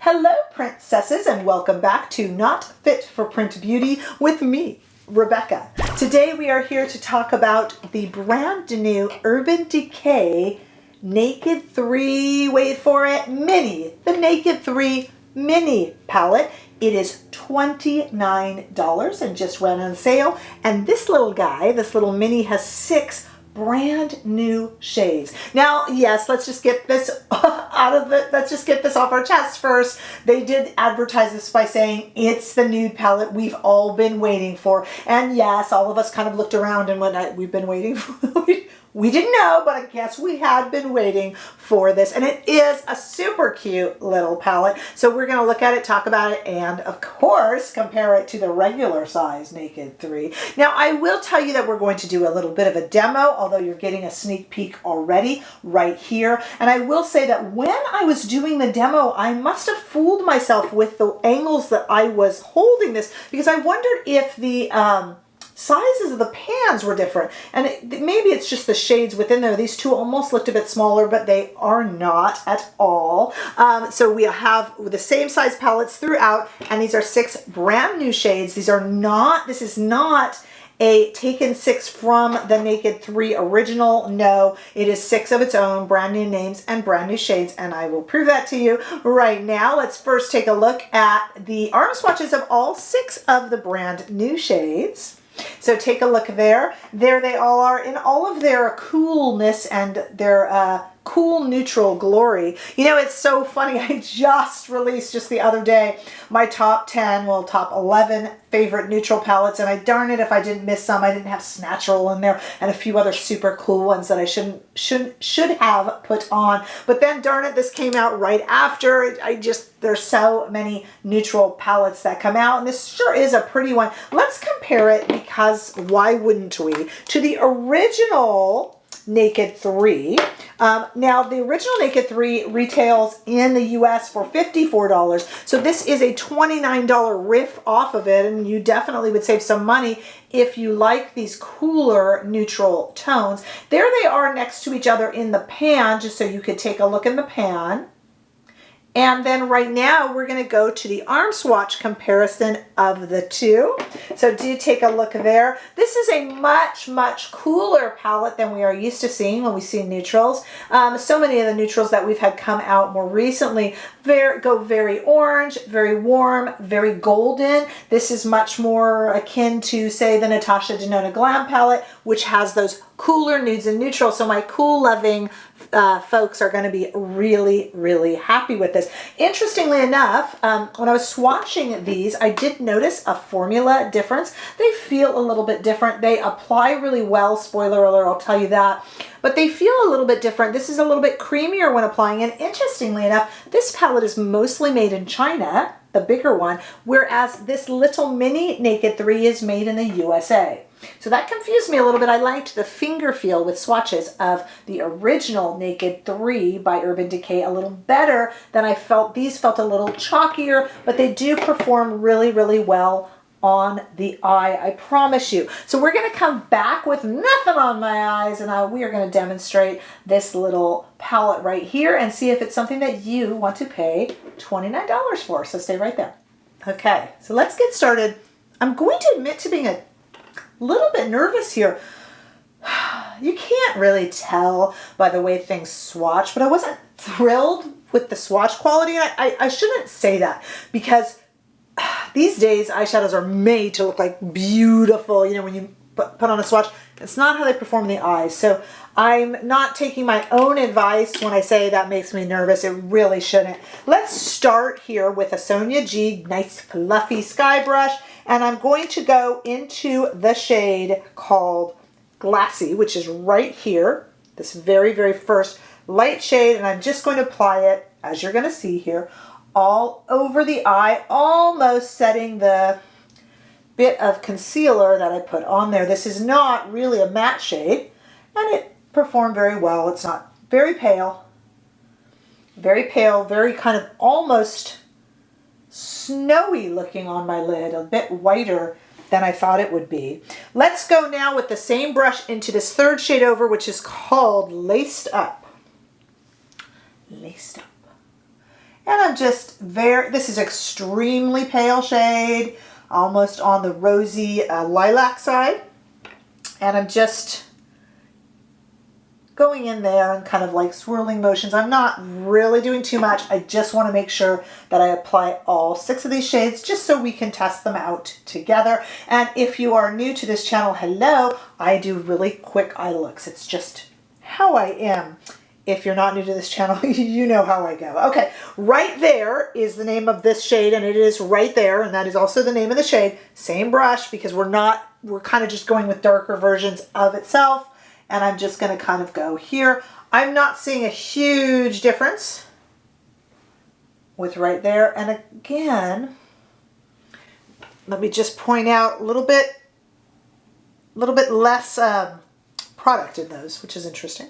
Hello, princesses, and welcome back to Not Fit for Print Beauty with me, Rebecca. Today we are here to talk about the brand new Urban Decay Naked3, wait for it, Mini. The Naked3 Mini palette. It is $29 and just went on sale. And this little guy, this little mini, has 6 brand new shades. Now, yes, let's just get this let's just get this off our chest first. They did advertise this by saying it's the nude palette we've all been waiting for. And yes, all of us kind of looked around and went, we've been waiting for we didn't know, but I guess we had been waiting for this. And it is a super cute little palette. So we're going to look at it, talk about it, and of course, compare it to the regular size Naked3. Now, I will tell you that we're going to do a little bit of a demo, although you're getting a sneak peek already right here. And I will say that when I was doing the demo, I must have fooled myself with the angles that I was holding this, because I wondered if the sizes of the pans were different, and maybe it's just the shades within there. These two almost looked a bit smaller, but they are not at all. So we have the same size palettes throughout, and these are 6 brand new shades. This is not a taken 6 from the Naked3 original. No, it is 6 of its own, brand new names and brand new shades, and I will prove that to you right now. Let's first take a look at the arm swatches of all 6 of the brand new shades. So take a look there. There they all are in all of their coolness and their cool neutral glory. You know, it's so funny. I just released just the other day my top 10, well, top 11 favorite neutral palettes, and darn it if I didn't miss some. I didn't have Snatchel in there and a few other super cool ones that I should have put on. But then darn it, this came out right after. There's so many neutral palettes that come out, and this sure is a pretty one. Let's compare it, because why wouldn't we, to the original Naked3. Now, the original Naked3 retails in the US for $54. So this is a $29 riff off of it, and you definitely would save some money if you like these cooler neutral tones. There they are next to each other in the pan, just so you could take a look in the pan. And then right now we're going to go to the arm swatch comparison of the two. So do take a look there. This is a much, much cooler palette than we are used to seeing when we see neutrals. So many of the neutrals that we've had come out more recently go very orange, very warm, very golden. This is much more akin to, say, the Natasha Denona Glam palette, which has those cooler nudes and neutrals. So my cool loving folks are going to be really, really happy with this. Interestingly enough, when I was swatching these, I did notice a formula difference. They feel a little bit different. They apply really well. Spoiler alert, I'll tell you that. But they feel a little bit different. This is a little bit creamier when applying. And interestingly enough, this palette is mostly made in China, the bigger one, whereas this little mini Naked3 is made in the USA. So that confused me a little bit. I liked the finger feel with swatches of the original Naked3 by Urban Decay a little better than I felt. These felt a little chalkier, but they do perform really, really well on the eye, I promise you. So we're going to come back with nothing on my eyes, and we are going to demonstrate this little palette right here and see if it's something that you want to pay $29 for. So stay right there. Okay, so let's get started. I'm going to admit to being a little bit nervous here. You can't really tell by the way things swatch, but I wasn't thrilled with the swatch quality. I shouldn't say that, because these days eyeshadows are made to look like beautiful, you know, when you put on a swatch. It's not how they perform in the eyes. So I'm not taking my own advice when I say that makes me nervous. It really shouldn't. Let's start here with a Sonia G nice fluffy sky brush, and I'm going to go into the shade called Glassy, which is right here, this very, very first light shade, and I'm just going to apply it, as you're going to see here, all over the eye, almost setting the bit of concealer that I put on there. This is not really a matte shade, and it performed very well. It's not very pale, very kind of almost snowy looking on my lid, a bit whiter than I thought it would be. Let's go now with the same brush into this third shade over, which is called Laced Up. Laced Up. And I'm just this is extremely pale shade, almost on the rosy lilac side. And I'm just going in there and kind of like swirling motions. I'm not really doing too much. I just want to make sure that I apply all 6 of these shades just so we can test them out together. And if you are new to this channel, hello, I do really quick eye looks. It's just how I am. If you're not new to this channel, you know how I go. Okay, right there is the name of this shade, and it is right there, and that is also the name of the shade. Same brush, because we're kind of just going with darker versions of itself, and I'm just gonna kind of go here. I'm not seeing a huge difference with right there, and again, let me just point out a little bit less product in those, which is interesting.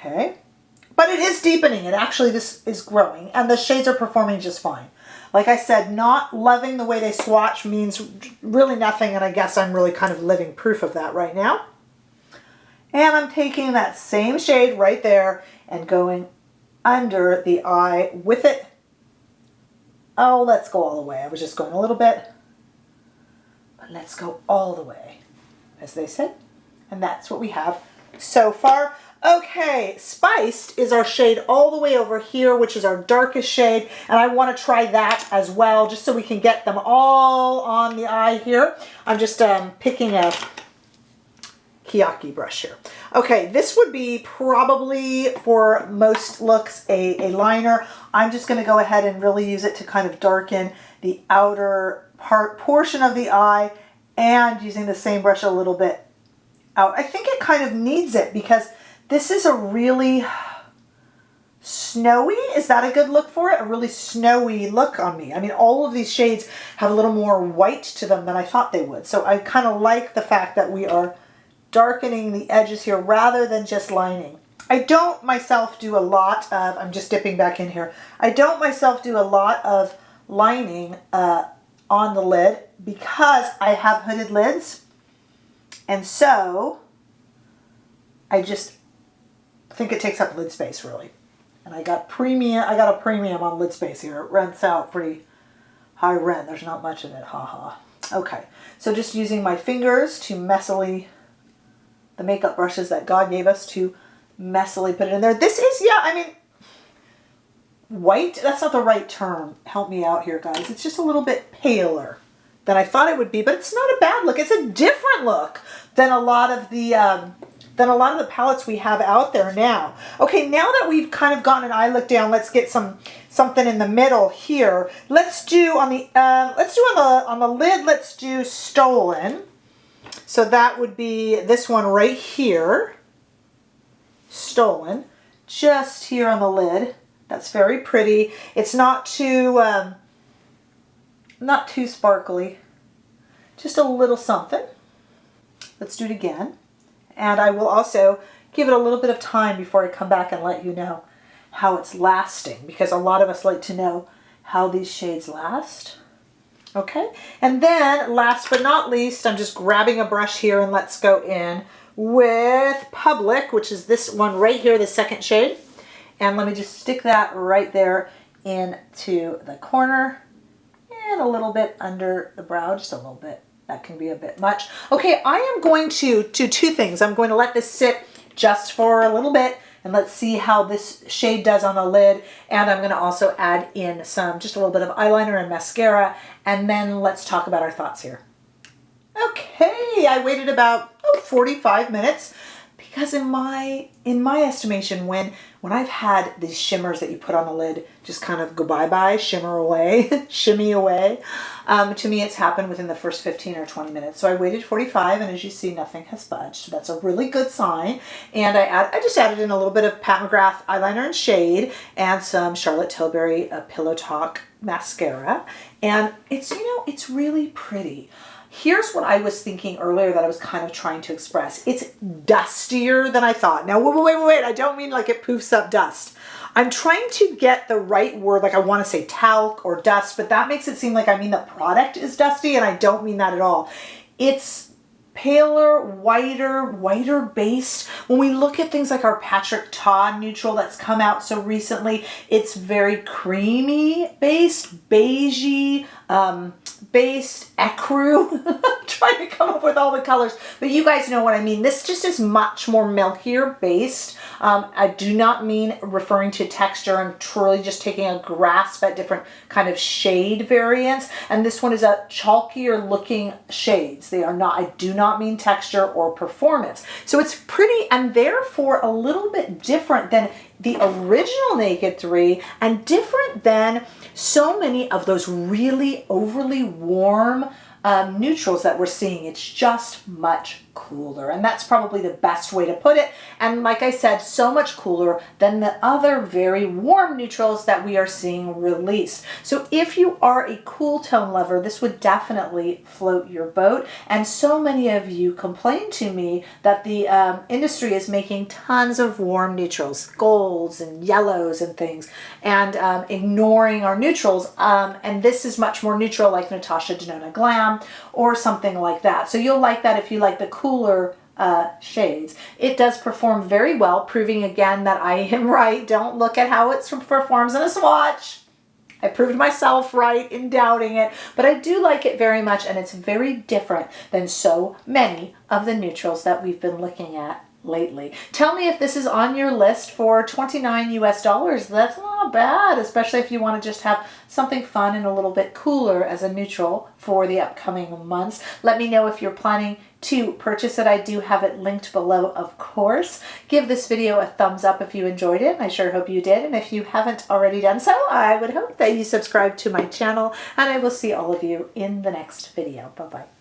Okay, but it is deepening. It actually, this is growing, and the shades are performing just fine. Like I said, not loving the way they swatch means really nothing, and I guess I'm really kind of living proof of that right now. And I'm taking that same shade right there and going under the eye with it. Oh, let's go all the way. I was just going a little bit, but let's go all the way, as they say. And that's what we have so far. Okay, Spiced is our shade all the way over here, which is our darkest shade, and I want to try that as well, just so we can get them all on the eye here. I'm just picking a Kiyaki brush here. Okay, this would be probably, for most looks, a liner. I'm just going to go ahead and really use it to kind of darken the outer portion of the eye, and using the same brush a little bit out. I think it kind of needs it, because this is a really snowy, is that a good look for it? A really snowy look on me. I mean, all of these shades have a little more white to them than I thought they would. So I kind of like the fact that we are darkening the edges here rather than just lining. I don't myself do a lot of, I'm just dipping back in here, I don't myself do a lot of lining on the lid because I have hooded lids. And so I just think it takes up lid space, really. And I got a premium on lid space here. It rents out pretty high rent. There's not much in it, haha. Okay, so just using my fingers to messily, the makeup brushes that God gave us, to messily put it in there. This is, yeah, I mean, white, that's not the right term. Help me out here, guys. It's just a little bit paler than I thought it would be, but it's not a bad look. It's a different look than a lot of the palettes we have out there now. Okay, now that we've kind of gotten an eye look down, let's get something in the middle here. Let's do on the lid, let's do Stolen. So that would be this one right here. Stolen. Just here on the lid. That's very pretty. It's not too sparkly. Just a little something. Let's do it again. And I will also give it a little bit of time before I come back and let you know how it's lasting, because a lot of us like to know how these shades last. Okay, and then last but not least, I'm just grabbing a brush here, and let's go in with Public, which is this one right here, the second shade. And let me just stick that right there into the corner and a little bit under the brow, just a little bit. That can be a bit much. Okay, I am going to do 2 things. I'm going to let this sit just for a little bit, and let's see how this shade does on the lid. And I'm going to also add in just a little bit of eyeliner and mascara, and then let's talk about our thoughts here. Okay, I waited about 45 minutes, because in my estimation, when I've had these shimmers that you put on the lid just kind of go bye-bye, shimmer away, shimmy away, to me it's happened within the first 15 or 20 minutes. So I waited 45, and as you see, nothing has budged. So that's a really good sign. And I just added in a little bit of Pat McGrath eyeliner and shade, and some Charlotte Tilbury Pillow Talk mascara. And it's, it's really pretty. Here's what I was thinking earlier that I was kind of trying to express. It's dustier than I thought. Now, wait. I don't mean like it poofs up dust. I'm trying to get the right word. Like I want to say talc or dust, but that makes it seem like I mean the product is dusty, and I don't mean that at all. It's paler, whiter based. When we look at things like our Patrick Ta neutral that's come out so recently, it's very creamy based, beigey, based, ecru. Trying to come up with all the colors, but you guys know what I mean. This just is much more milkier based. I do not mean referring to texture. I'm truly just taking a grasp at different kind of shade variants. And this one is a chalkier looking shades. They are not, I do not mean texture or performance. So it's pretty and therefore a little bit different than the original Naked 3 and different than so many of those really overly warm neutrals that we're seeing. It's just much cooler, and that's probably the best way to put it. And like I said, so much cooler than the other very warm neutrals that we are seeing released. So if you are a cool tone lover, this would definitely float your boat. And so many of you complain to me that the industry is making tons of warm neutrals, golds and yellows and things, and ignoring our neutrals. And this is much more neutral, like Natasha Denona Glam or something like that. So you'll like that if you like the cooler shades. It does perform very well, proving again that I am right. Don't look at how it performs in a swatch. I proved myself right in doubting it, but I do like it very much, and it's very different than so many of the neutrals that we've been looking at lately. Tell me if this is on your list for $29 US. That's not bad, especially if you want to just have something fun and a little bit cooler as a neutral for the upcoming months. Let me know if you're planning to purchase it. I do have it linked below, of course. Give this video a thumbs up if you enjoyed it. I sure hope you did. And if you haven't already done so, I would hope that you subscribe to my channel, and I will see all of you in the next video. Bye-bye.